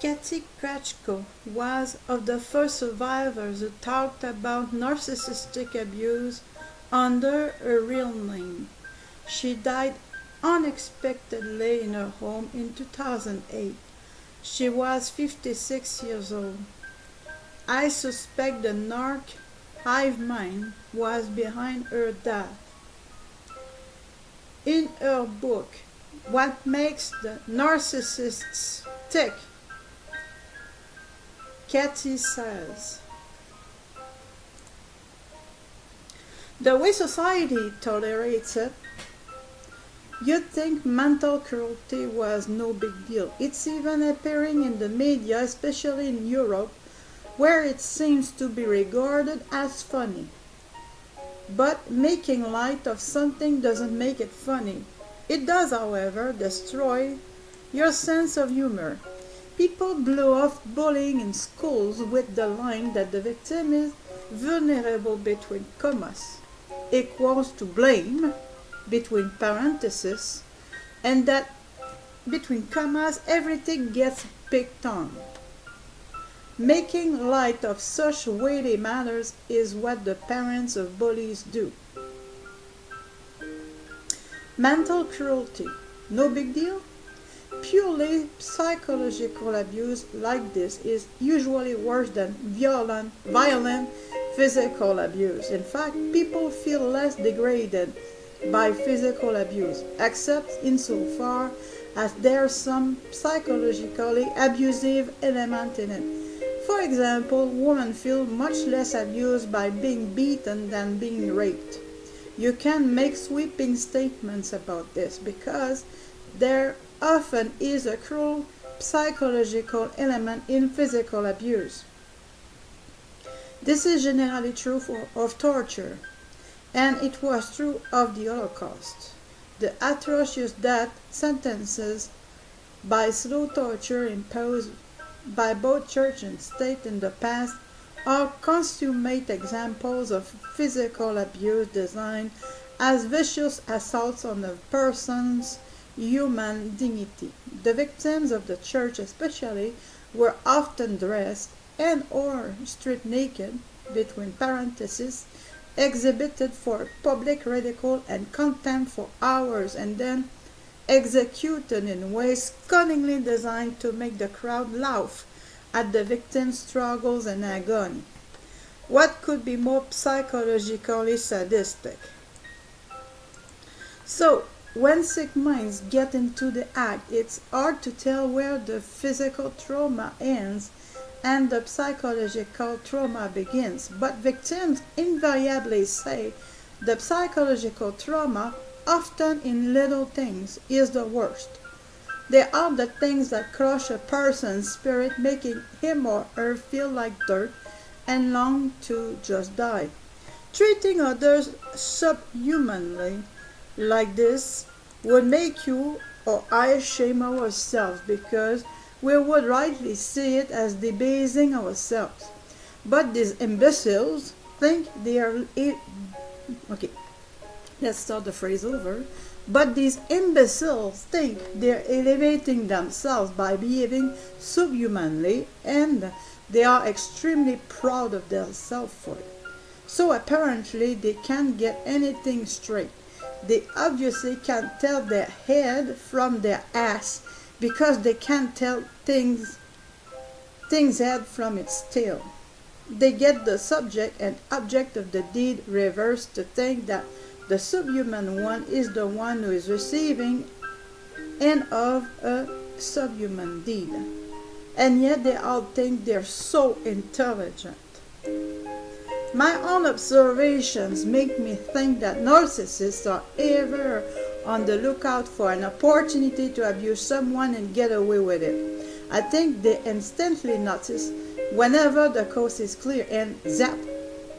Kathy Krajco was of the first survivors who talked about narcissistic abuse under her real name. She died unexpectedly in her home in 2008. She was 56 years old. I suspect the hive mind was behind her death. In her book, What Makes the Narcissists Tick?, Kathy says, "The way society tolerates it, you'd think mental cruelty was no big deal. It's even appearing in the media, especially in Europe, where it seems to be regarded as funny. But making light of something doesn't make it funny. It does, however, destroy your sense of humor. People blow off bullying in schools with the line that the victim is vulnerable between commas, equals to blame between parentheses, and that between commas everything gets picked on. Making light of such weighty matters is what the parents of bullies do. Mental cruelty, no big deal? Purely psychological abuse like this is usually worse than violent physical abuse. In fact, people feel less degraded by physical abuse, except insofar as there's some psychologically abusive element in it. For example, women feel much less abused by being beaten than being raped. You can make sweeping statements about this because there often is a cruel psychological element in physical abuse. This is generally true of torture, and it was true of the Holocaust. The atrocious death sentences by slow torture imposed by both church and state in the past are consummate examples of physical abuse designed as vicious assaults on a person's human dignity. The victims of the church especially were often dressed and or stripped naked, between parentheses, exhibited for public ridicule and contempt for hours, and then executed in ways cunningly designed to make the crowd laugh at the victim's struggles and agony. What could be more psychologically sadistic? So, when sick minds get into the act, it's hard to tell where the physical trauma ends and the psychological trauma begins. But victims invariably say the psychological trauma, often in little things, is the worst. They are the things that crush a person's spirit, making him or her feel like dirt and long to just die. Treating others subhumanly like this would make you or I shame ourselves, because we would rightly see it as debasing ourselves. But these imbeciles think they are... Okay, let's start the phrase over. But these imbeciles think they're elevating themselves by behaving subhumanly, and they are extremely proud of themselves for it. So apparently they can't get anything straight. They obviously can't tell their head from their ass, because they can't tell things head from its tail. They get the subject and object of the deed reversed to think that the subhuman one is the one who is receiving and of a subhuman deed. And yet they all think they're so intelligent. My own observations make me think that narcissists are ever on the lookout for an opportunity to abuse someone and get away with it. I think they instantly notice whenever the coast is clear and zap,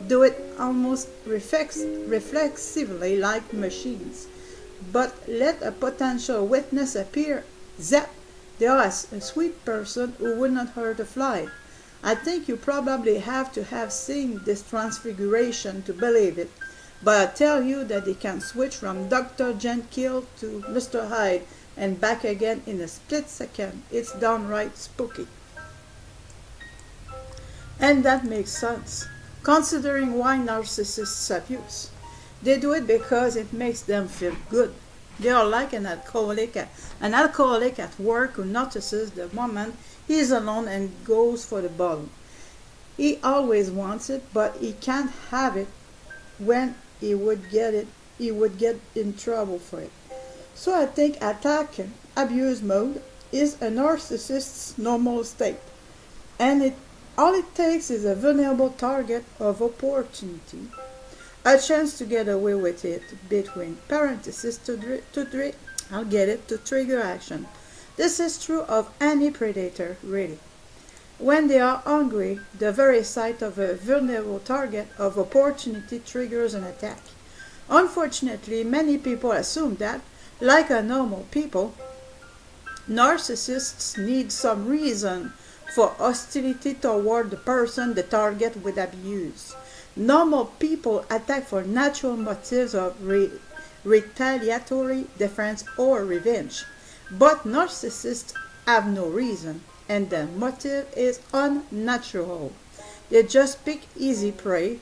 do it almost reflexively like machines. But let a potential witness appear, zap, they are a sweet person who would not hurt a fly. I think you probably have to have seen this transfiguration to believe it. but I tell you that they can switch from Dr. Jekyll to Mr. Hyde and back again in a split second. It's downright spooky. And that makes sense, considering why narcissists abuse. They do it because it makes them feel good. They are like an alcoholic at work who notices the moment he's alone and goes for the bottle. He always wants it, but he can't have it. When he would get it, he would get in trouble for it. So I think attack and abuse mode is a narcissist's normal state. And all it takes is a vulnerable target of opportunity, a chance to get away with it between parentheses to trigger action. This is true of any predator, really. When they are hungry, the very sight of a vulnerable target of opportunity triggers an attack. Unfortunately, many people assume that, like a normal people, narcissists need some reason for hostility toward the person the target would abuse. Normal people attack for natural motives of retaliatory defense or revenge. But narcissists have no reason, and their motive is unnatural. They just pick easy prey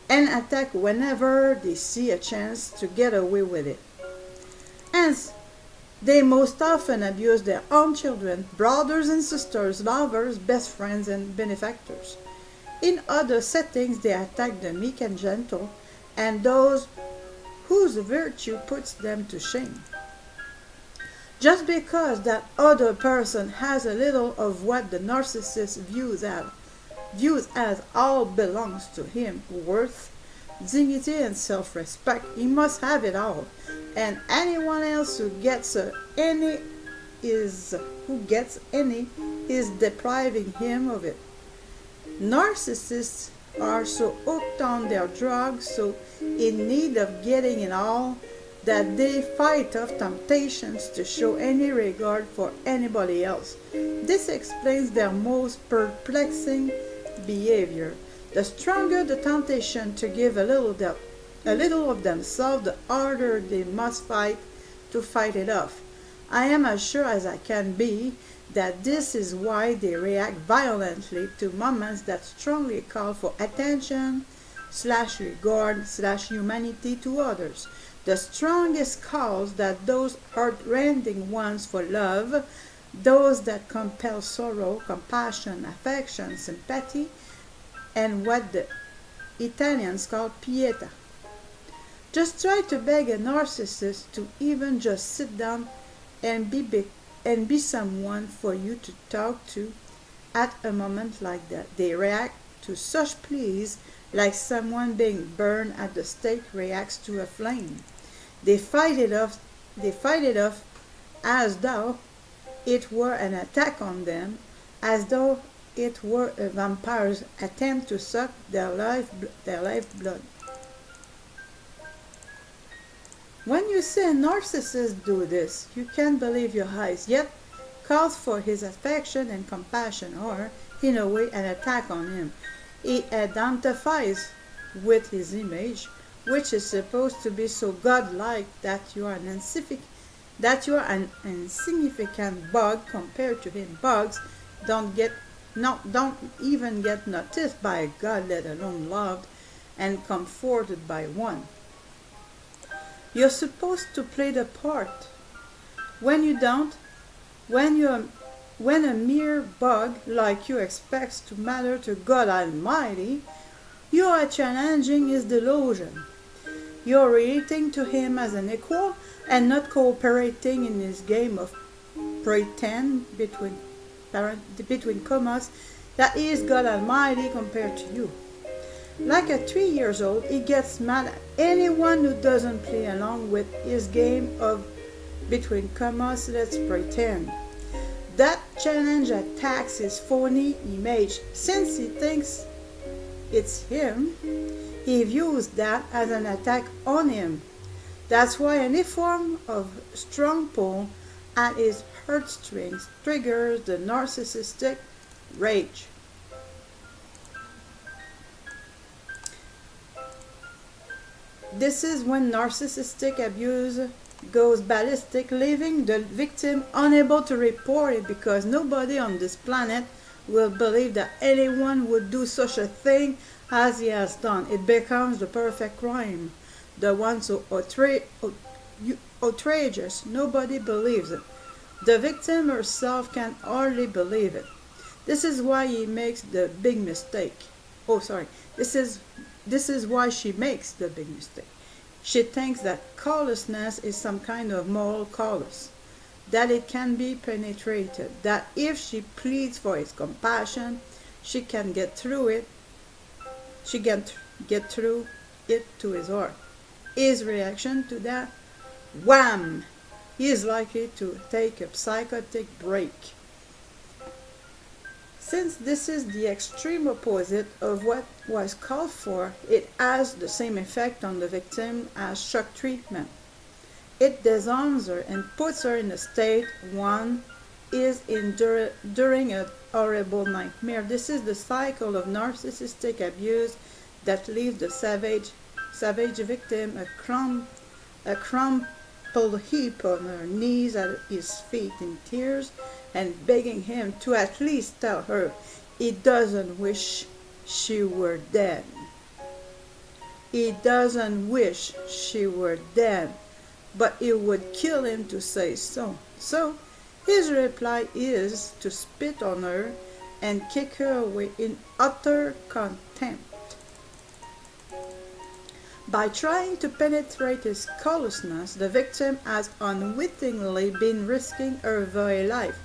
and attack whenever they see a chance to get away with it. Hence, they most often abuse their own children, brothers and sisters, lovers, best friends, and benefactors. In other settings, they attack the meek and gentle, and those whose virtue puts them to shame. Just because that other person has a little of what the narcissist views as all belongs to him, worth, dignity, and self-respect, he must have it all, and anyone else who gets any is depriving him of it. Narcissists are so hooked on their drugs, so in need of getting it all, that they fight off temptations to show any regard for anybody else. This explains their most perplexing behavior. The stronger the temptation to give a little of themselves, the harder they must fight to fight it off. I am as sure as I can be that this is why they react violently to moments that strongly call for attention / regard / humanity to others. The strongest calls that those heart-rending ones for love, those that compel sorrow, compassion, affection, sympathy, and what the Italians call pietà. Just try to beg a narcissist to even just sit down and be someone for you to talk to at a moment like that. They react to such pleas like someone being burned at the stake reacts to a flame. They fight it off as though it were an attack on them, as though it were a vampire's attempt to suck their lifeblood. When you see a narcissist do this, you can't believe your eyes, yet calls for his affection and compassion, or, in a way, an attack on him. He identifies with his image, which is supposed to be so godlike that you are an insignificant bug compared to him. Bugs don't even get noticed by a god, let alone loved and comforted by one. You're supposed to play the part. When you don't, when a mere bug like you expects to matter to God Almighty, you are challenging his delusion. You're relating to him as an equal and not cooperating in his game of pretend between commas that he is God Almighty compared to you. Like a 3-year-old, he gets mad at anyone who doesn't play along with his game of between commas, let's pretend. That challenge attacks his phony image. Since he thinks it's him, he views that as an attack on him. That's why any form of strong pull at his heartstrings triggers the narcissistic rage. This is when narcissistic abuse goes ballistic, leaving the victim unable to report it because nobody on this planet will believe that anyone would do such a thing as he has done. It becomes the perfect crime. The one so outrageous, nobody believes it. The victim herself can hardly believe it. This is why he makes the big mistake. Oh, sorry. This is why she makes the big mistake. She thinks that callousness is some kind of moral callous, that it can be penetrated, that if she pleads for his compassion, she can get through it. She can get through it to his heart. His reaction to that, wham! He is likely to take a psychotic break. Since this is the extreme opposite of what was called for, it has the same effect on the victim as shock treatment. It disarms her and puts her in a state one is in during a horrible nightmare. This is the cycle of narcissistic abuse that leaves the savage victim a crumpled heap on her knees at his feet in tears and begging him to at least tell her he doesn't wish she were dead. He doesn't wish she were dead, but it would kill him to say so. So his reply is to spit on her and kick her away in utter contempt. By trying to penetrate his callousness, the victim has unwittingly been risking her very life.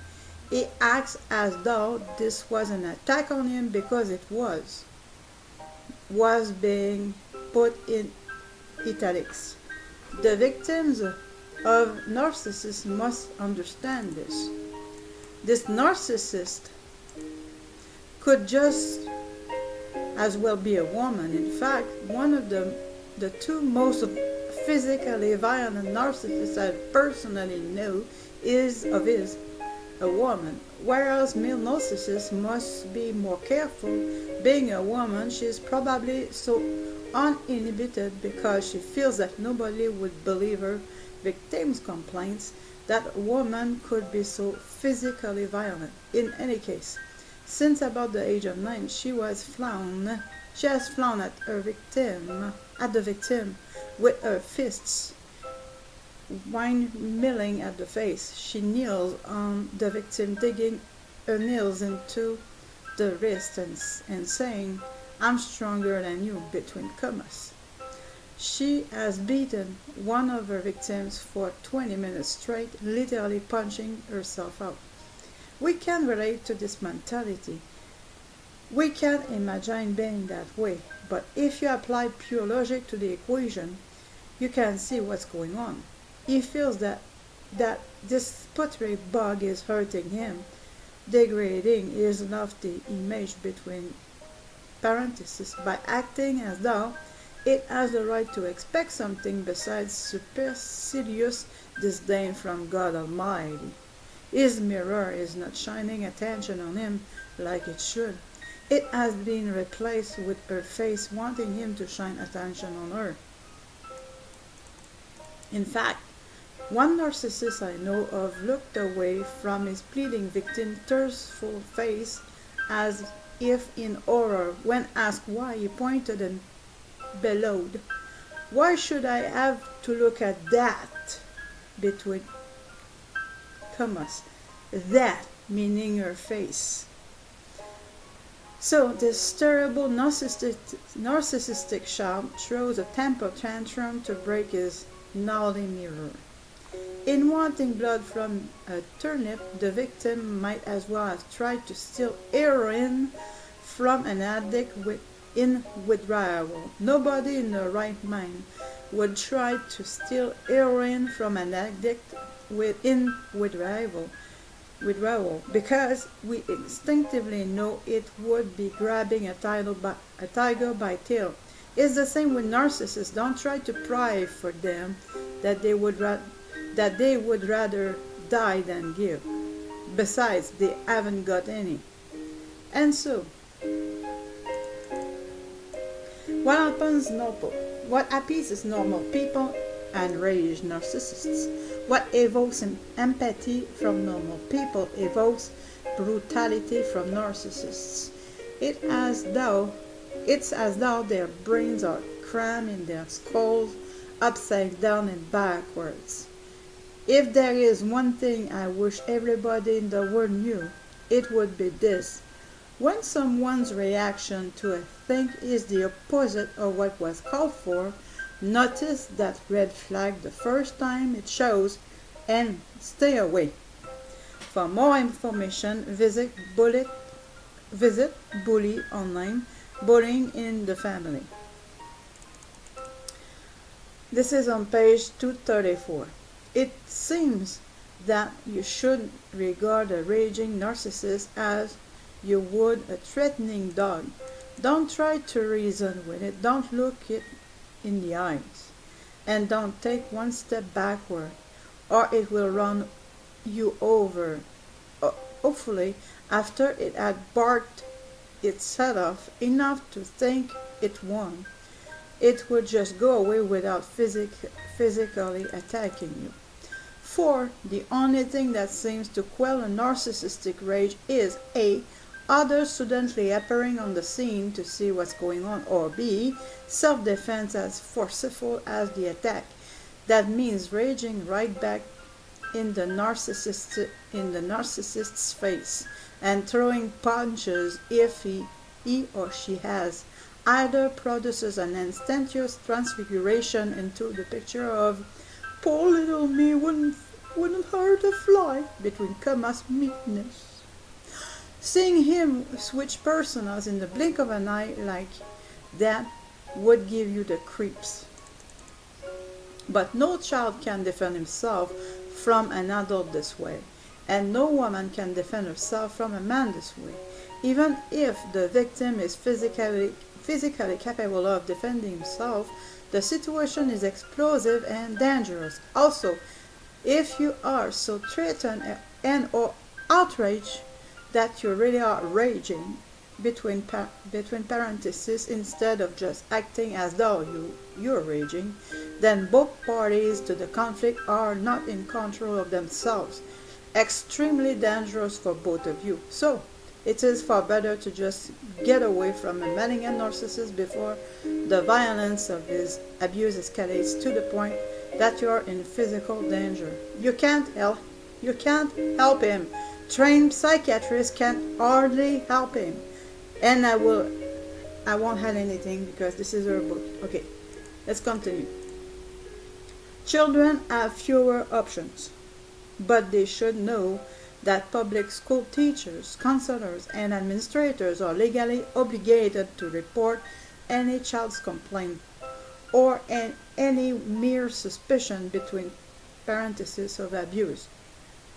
He acts as though this was an attack on him because it was being put in italics. The victims of narcissists must understand this. This narcissist could just as well be a woman. In fact, one of the two most physically violent narcissists I personally know is a woman, whereas male narcissists must be more careful. Being a woman, she is probably so uninhibited because she feels that nobody would believe her victim's complaints that a woman could be so physically violent. In any case, since about the age of 9, she has flown at the victim with her fists, milling at the face. She kneels on the victim, digging her nails into the wrist and saying, "I'm stronger than you," between commas. She has beaten one of her victims for 20 minutes straight, literally punching herself out. We can relate to this mentality. We can imagine being that way, but if you apply pure logic to the equation, you can see what's going on. He feels that this pottery bug is hurting him, degrading his lofty image between parentheses by acting as though it has the right to expect something besides supercilious disdain from God Almighty. His mirror is not shining attention on him like it should. It has been replaced with her face wanting him to shine attention on her. In fact, one narcissist I know of looked away from his pleading victim's tearful face as if in horror. When asked why, he pointed and bellowed, "Why should I have to look at that?" between commas. That meaning her face. So this terrible narcissistic child throws a temper tantrum to break his gnarly mirror. In wanting blood from a turnip, the victim might as well have tried to steal heroin from an addict in withdrawal. Nobody in their right mind would try to steal heroin from an addict in withdrawal, because we instinctively know it would be grabbing a tiger by tail. It's the same with narcissists. Don't try to pry for them that they would rather die than give. Besides, they haven't got any. And so, what happens, Nopo? What appeases normal people and enrage narcissists. What evokes empathy from normal people evokes brutality from narcissists. It's as though their brains are crammed in their skulls, upside down and backwards. If there is one thing I wish everybody in the world knew, it would be this. When someone's reaction to a thing is the opposite of what was called for, notice that red flag the first time it shows and stay away. For more information, visit Bully online, Bullying in the Family. This is on page 234. It seems that you should regard a raging narcissist as you would a threatening dog. Don't try to reason with it. Don't look it in the eyes. And don't take one step backward, or it will run you over. Hopefully, after it had barked its head off enough to think it won, it would just go away without physically attacking you. For the only thing that seems to quell a narcissistic rage is A. Others suddenly appearing on the scene to see what's going on, or B. Self-defense as forceful as the attack. That means raging right back in the narcissist's face and throwing punches if he or she has. Either produces an instantaneous transfiguration into the picture of poor little me wouldn't hurt a fly, between commas, meekness. Seeing him switch personas in the blink of an eye like that would give you the creeps. But no child can defend himself from an adult this way, and no woman can defend herself from a man this way, even if the victim is physically capable of defending himself. The situation is explosive and dangerous. Also, if you are so threatened and or outraged that you really are raging, between parentheses, instead of just acting as though you're raging, then both parties to the conflict are not in control of themselves. Extremely dangerous for both of you. So, it is far better to just get away from a malignant narcissist before the violence of his abuse escalates to the point that you are in physical danger. You can't help him. Trained psychiatrists can hardly help him. And I won't add anything because this is her book. Okay, let's continue. Children have fewer options, but they should know that public school teachers, counselors, and administrators are legally obligated to report any child's complaint or any mere suspicion between parentheses of abuse.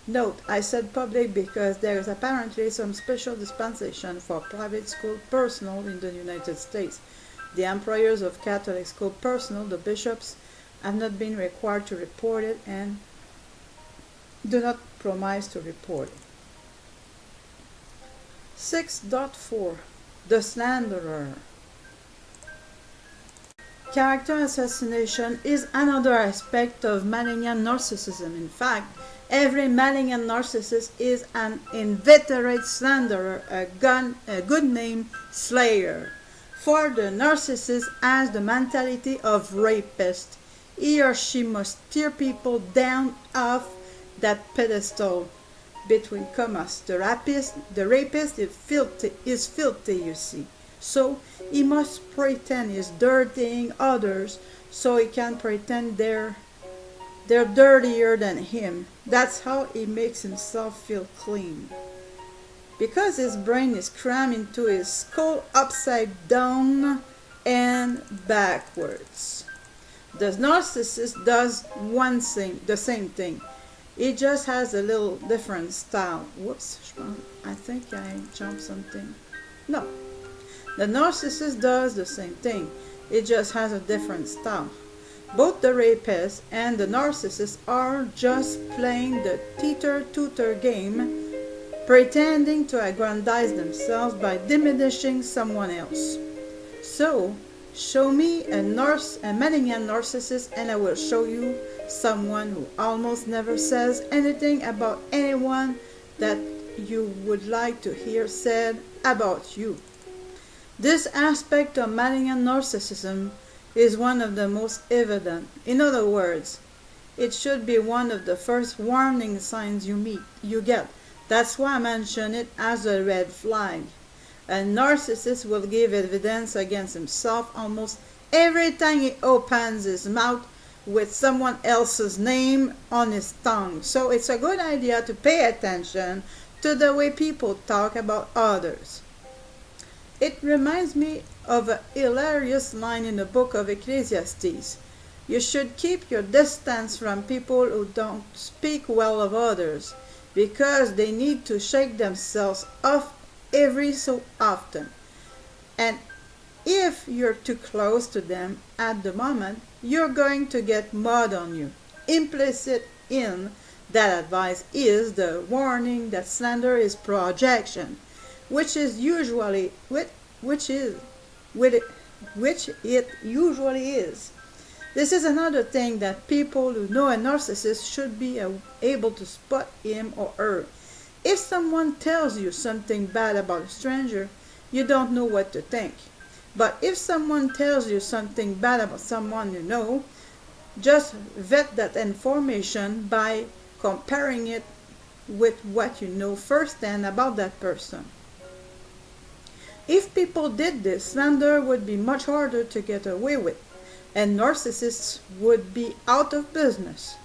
Note, I said public because there is apparently some special dispensation for private school personnel in the United States. The employers of Catholic school personnel, the bishops, have not been required to report it and do not promise to report it. 6.4 The Slanderer. Character assassination is another aspect of malignant narcissism. In fact, every malignant narcissist is an inveterate slanderer, a good name slayer. For the narcissist has the mentality of rapist. He or she must tear people down off that pedestal, between commas. The rapist is filthy, you see. So he must pretend he's dirtying others so he can pretend they're dirtier than him. That's how he makes himself feel clean. Because his brain is crammed into his skull upside down and backwards. The narcissist does the same thing. He just has a little different style. Whoops, I think I jumped something. No. The narcissist does the same thing. It just has a different style. Both the rapist and the narcissist are just playing the teeter-tooter game, pretending to aggrandize themselves by diminishing someone else. So, Show me a malignant narcissist and I will show you someone who almost never says anything about anyone that you would like to hear said about you. This aspect of malignant narcissism is one of the most evident. In other words, it should be one of the first warning signs you get. That's why I mention it as a red flag. A narcissist will give evidence against himself almost every time he opens his mouth with someone else's name on his tongue. So it's a good idea to pay attention to the way people talk about others. It reminds me of a hilarious line in the book of Ecclesiastes. You should keep your distance from people who don't speak well of others, because they need to shake themselves off every so often. And if you're too close to them at the moment, you're going to get mud on you. Implicit in that advice is the warning that slander is projection, which it usually is. This is another thing that people who know a narcissist should be able to spot him or her. If someone tells you something bad about a stranger, you don't know what to think. But if someone tells you something bad about someone you know, just vet that information by comparing it with what you know firsthand about that person. If people did this, slander would be much harder to get away with, and narcissists would be out of business.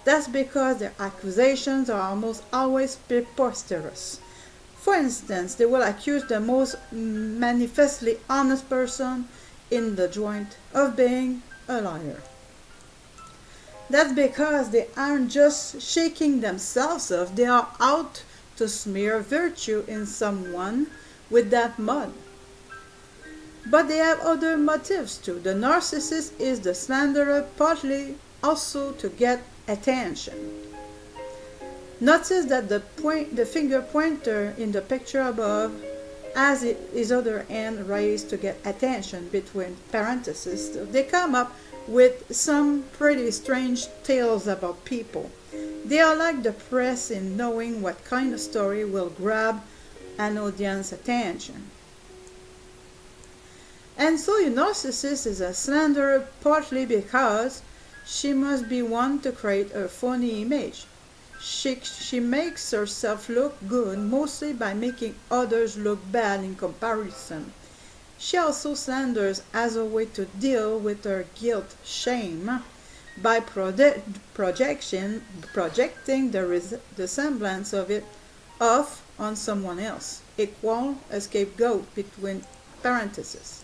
That's because their accusations are almost always preposterous. For instance, they will accuse the most manifestly honest person in the joint of being a liar. That's because they aren't just shaking themselves off, they are out to smear virtue in someone with that mud. But they have other motives too. The narcissist is the slanderer partly also to get attention. Notice that the finger pointer in the picture above has his other hand raised to get attention between parentheses. They come up with some pretty strange tales about people. They are like the press in knowing what kind of story will grab an audience's attention. And so your narcissist is a slanderer partly because she must be one to create a funny image. She makes herself look good mostly by making others look bad in comparison. She also slanders as a way to deal with her guilt, shame, by projecting the semblance of it off on someone else, equal a scapegoat between parentheses.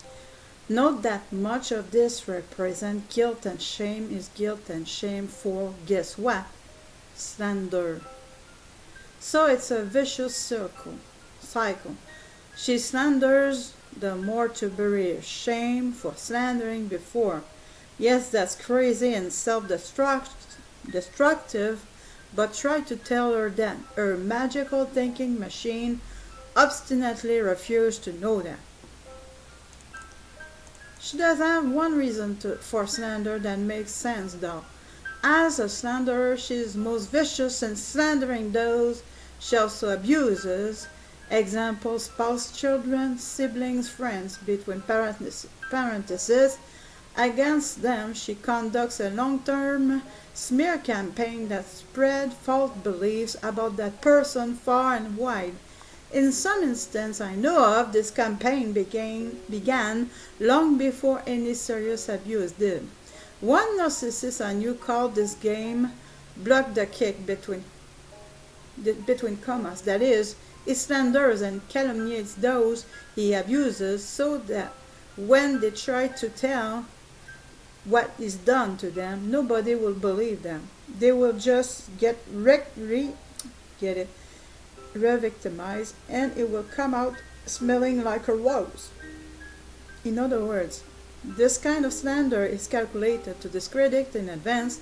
Note that much of this represents guilt and shame is guilt and shame for, guess what? Slander. So it's a vicious cycle. She slanders the more to bury her shame for slandering before. Yes, that's crazy and self-destructive, but try to tell her that her magical thinking machine obstinately refused to know that. She does have one reason for slander that makes sense though. As a slanderer, she is most vicious in slandering those she also abuses. Example, spouse, children, siblings, friends, between parentheses. Against them, she conducts a long-term smear campaign that spread false beliefs about that person far and wide. In some instances I know of, this campaign began long before any serious abuse did. One narcissist I knew called this game block the kick between commas. That is, he slanders and calumniates those he abuses so that when they try to tell what is done to them, nobody will believe them. They will just get re-victimized and it will come out smelling like a rose. In other words, this kind of slander is calculated to discredit in advance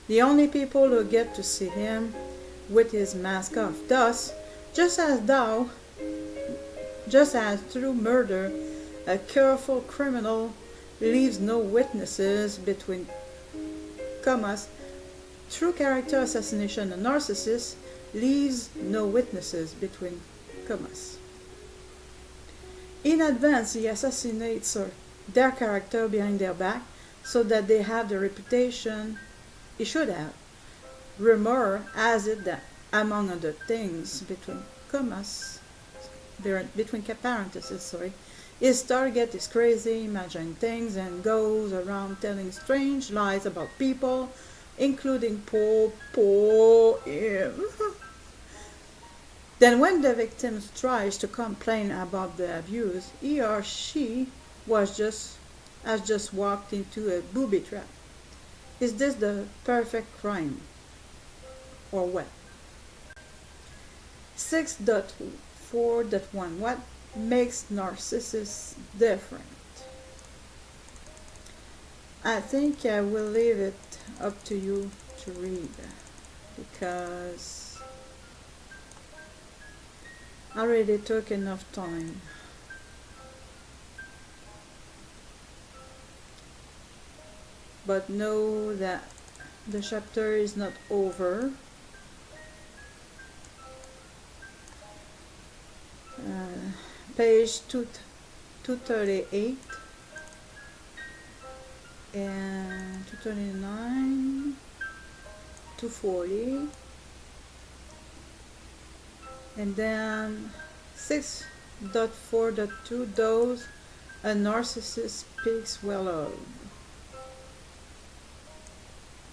the only people who get to see him with his mask off. Thus, just as through murder, a careful criminal leaves no witnesses between commas. True character assassination, a narcissist leaves no witnesses between commas. In advance, he assassinates their character behind their back so that they have the reputation he should have. Rumor has it that, among other things, between commas, between parentheses, his target is crazy, imagining things, and goes around telling strange lies about people, including poor him. Then when the victim tries to complain about the abuse, he or she has just walked into a booby trap. Is this the perfect crime? Or what? 6.4.1. What makes narcissists different? I think I will leave it up to you to read, because I already took enough time. But know that the chapter is not over. Page 238 and 239, 240, and then 6.4.2, those a narcissist speaks well of,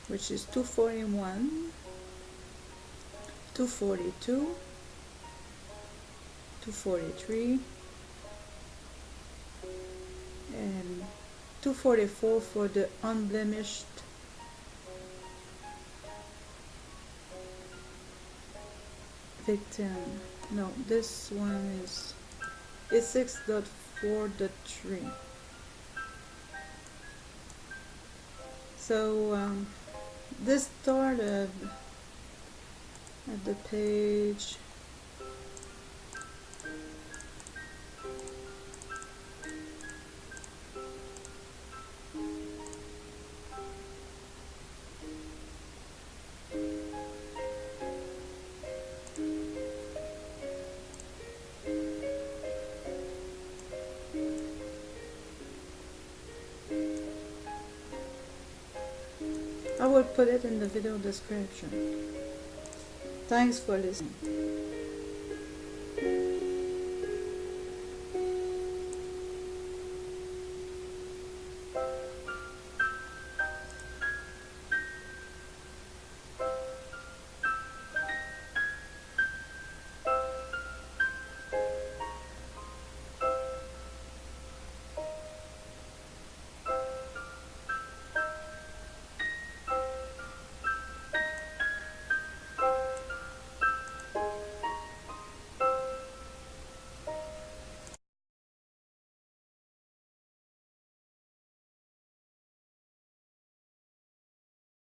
which is 241, 242, 243, and 244 for the unblemished victim. No, this one is 6.4.3. So this started at the page I will put it in the video description. Thanks for listening.